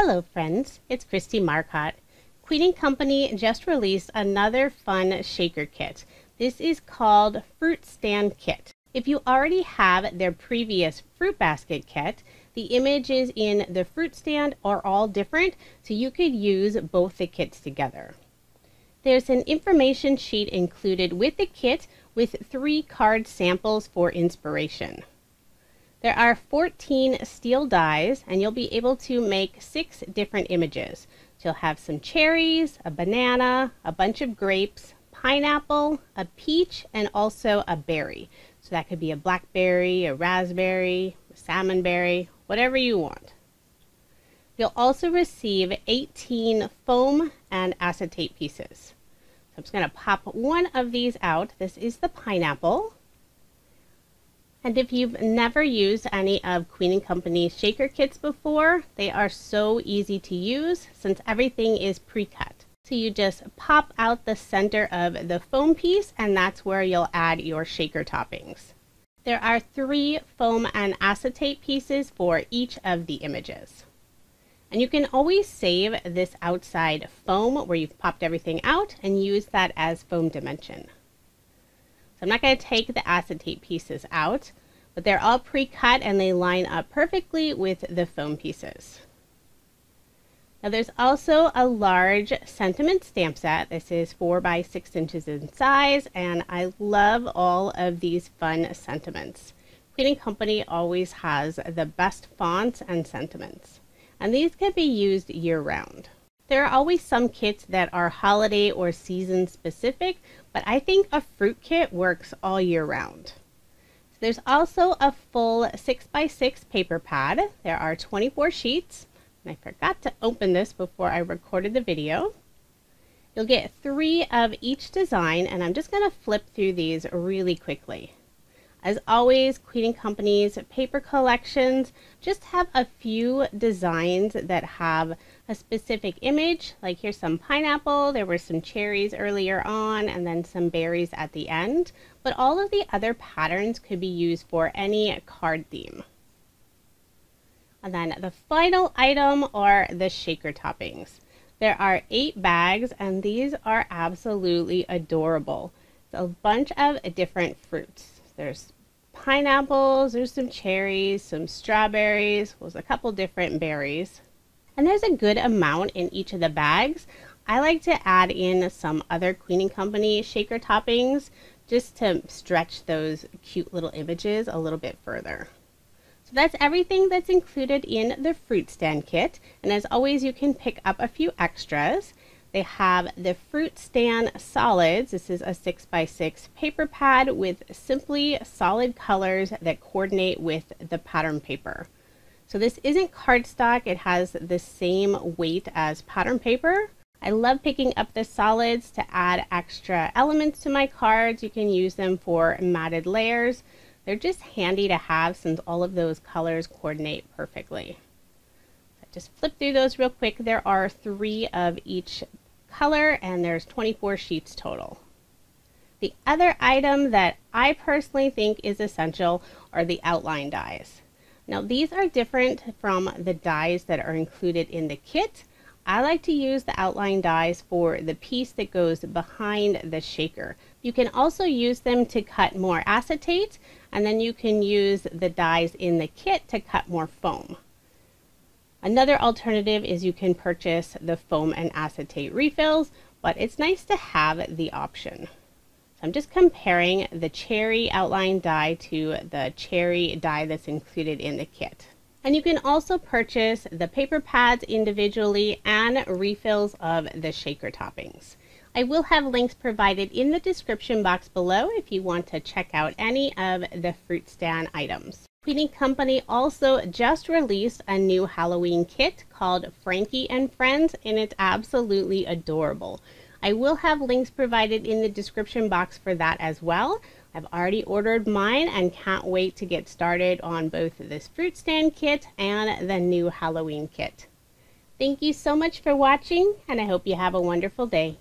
Hello friends, it's Kristie Marcotte. Queen & Company just released another fun shaker kit. This is called Fruit Stand Kit. If you already have their previous fruit basket kit, the images in the fruit stand are all different, so you could use both the kits together. There's an information sheet included with the kit with 3 card samples for inspiration. There are 14 steel dies, and you'll be able to make 6 different images. So you'll have some cherries, a banana, a bunch of grapes, pineapple, a peach, and also a berry. So that could be a blackberry, a raspberry, a salmon berry, whatever you want. You'll also receive 18 foam and acetate pieces. So I'm just going to pop one of these out. This is the pineapple. And if you've never used any of Queen & Company's shaker kits before, they are so easy to use since everything is pre-cut. So you just pop out the center of the foam piece, and that's where you'll add your shaker toppings. There are 3 foam and acetate pieces for each of the images. And you can always save this outside foam where you've popped everything out and use that as foam dimension. So I'm not going to take the acetate pieces out, but they're all pre-cut and they line up perfectly with the foam pieces. Now there's also a large sentiment stamp set. This is 4 by 6 inches in size, and I love all of these fun sentiments. Queen & Company always has the best fonts and sentiments, and these can be used year-round. There are always some kits that are holiday or season specific, but I think a fruit kit works all year round. So there's also a full 6 by 6 paper pad. There are 24 sheets, and I forgot to open this before I recorded the video. You'll get 3 of each design, and I'm just going to flip through these really quickly. As always, Queen & Company's paper collections just have a few designs that have a specific image. Like here's some pineapple, there were some cherries earlier on, and then some berries at the end. But all of the other patterns could be used for any card theme. And then the final item are the shaker toppings. There are 8 bags, and these are absolutely adorable. It's a bunch of different fruits. There's pineapples, there's some cherries, some strawberries, there's a couple different berries. And there's a good amount in each of the bags. I like to add in some other Queen & Company shaker toppings just to stretch those cute little images a little bit further. So that's everything that's included in the fruit stand kit. And as always, you can pick up a few extras. They have the Fruit Stand Solids. This is a 6 by 6 paper pad with simply solid colors that coordinate with the pattern paper. So this isn't cardstock. It has the same weight as pattern paper. I love picking up the solids to add extra elements to my cards. You can use them for matted layers. They're just handy to have since all of those colors coordinate perfectly. Just flip through those real quick. There are 3 of each color, and there's 24 sheets total. The other item that I personally think is essential are the outline dies. Now these are different from the dies that are included in the kit. I like to use the outline dies for the piece that goes behind the shaker. You can also use them to cut more acetate, and then you can use the dies in the kit to cut more foam. Another alternative is you can purchase the foam and acetate refills, but it's nice to have the option. So I'm just comparing the cherry outline die to the cherry die that's included in the kit. And you can also purchase the paper pads individually and refills of the shaker toppings. I will have links provided in the description box below if you want to check out any of the fruit stand items. Queen & Company also just released a new Halloween kit called Frankie and Friends, and it's absolutely adorable. I will have links provided in the description box for that as well. I've already ordered mine and can't wait to get started on both this fruit stand kit and the new Halloween kit. Thank you so much for watching, and I hope you have a wonderful day.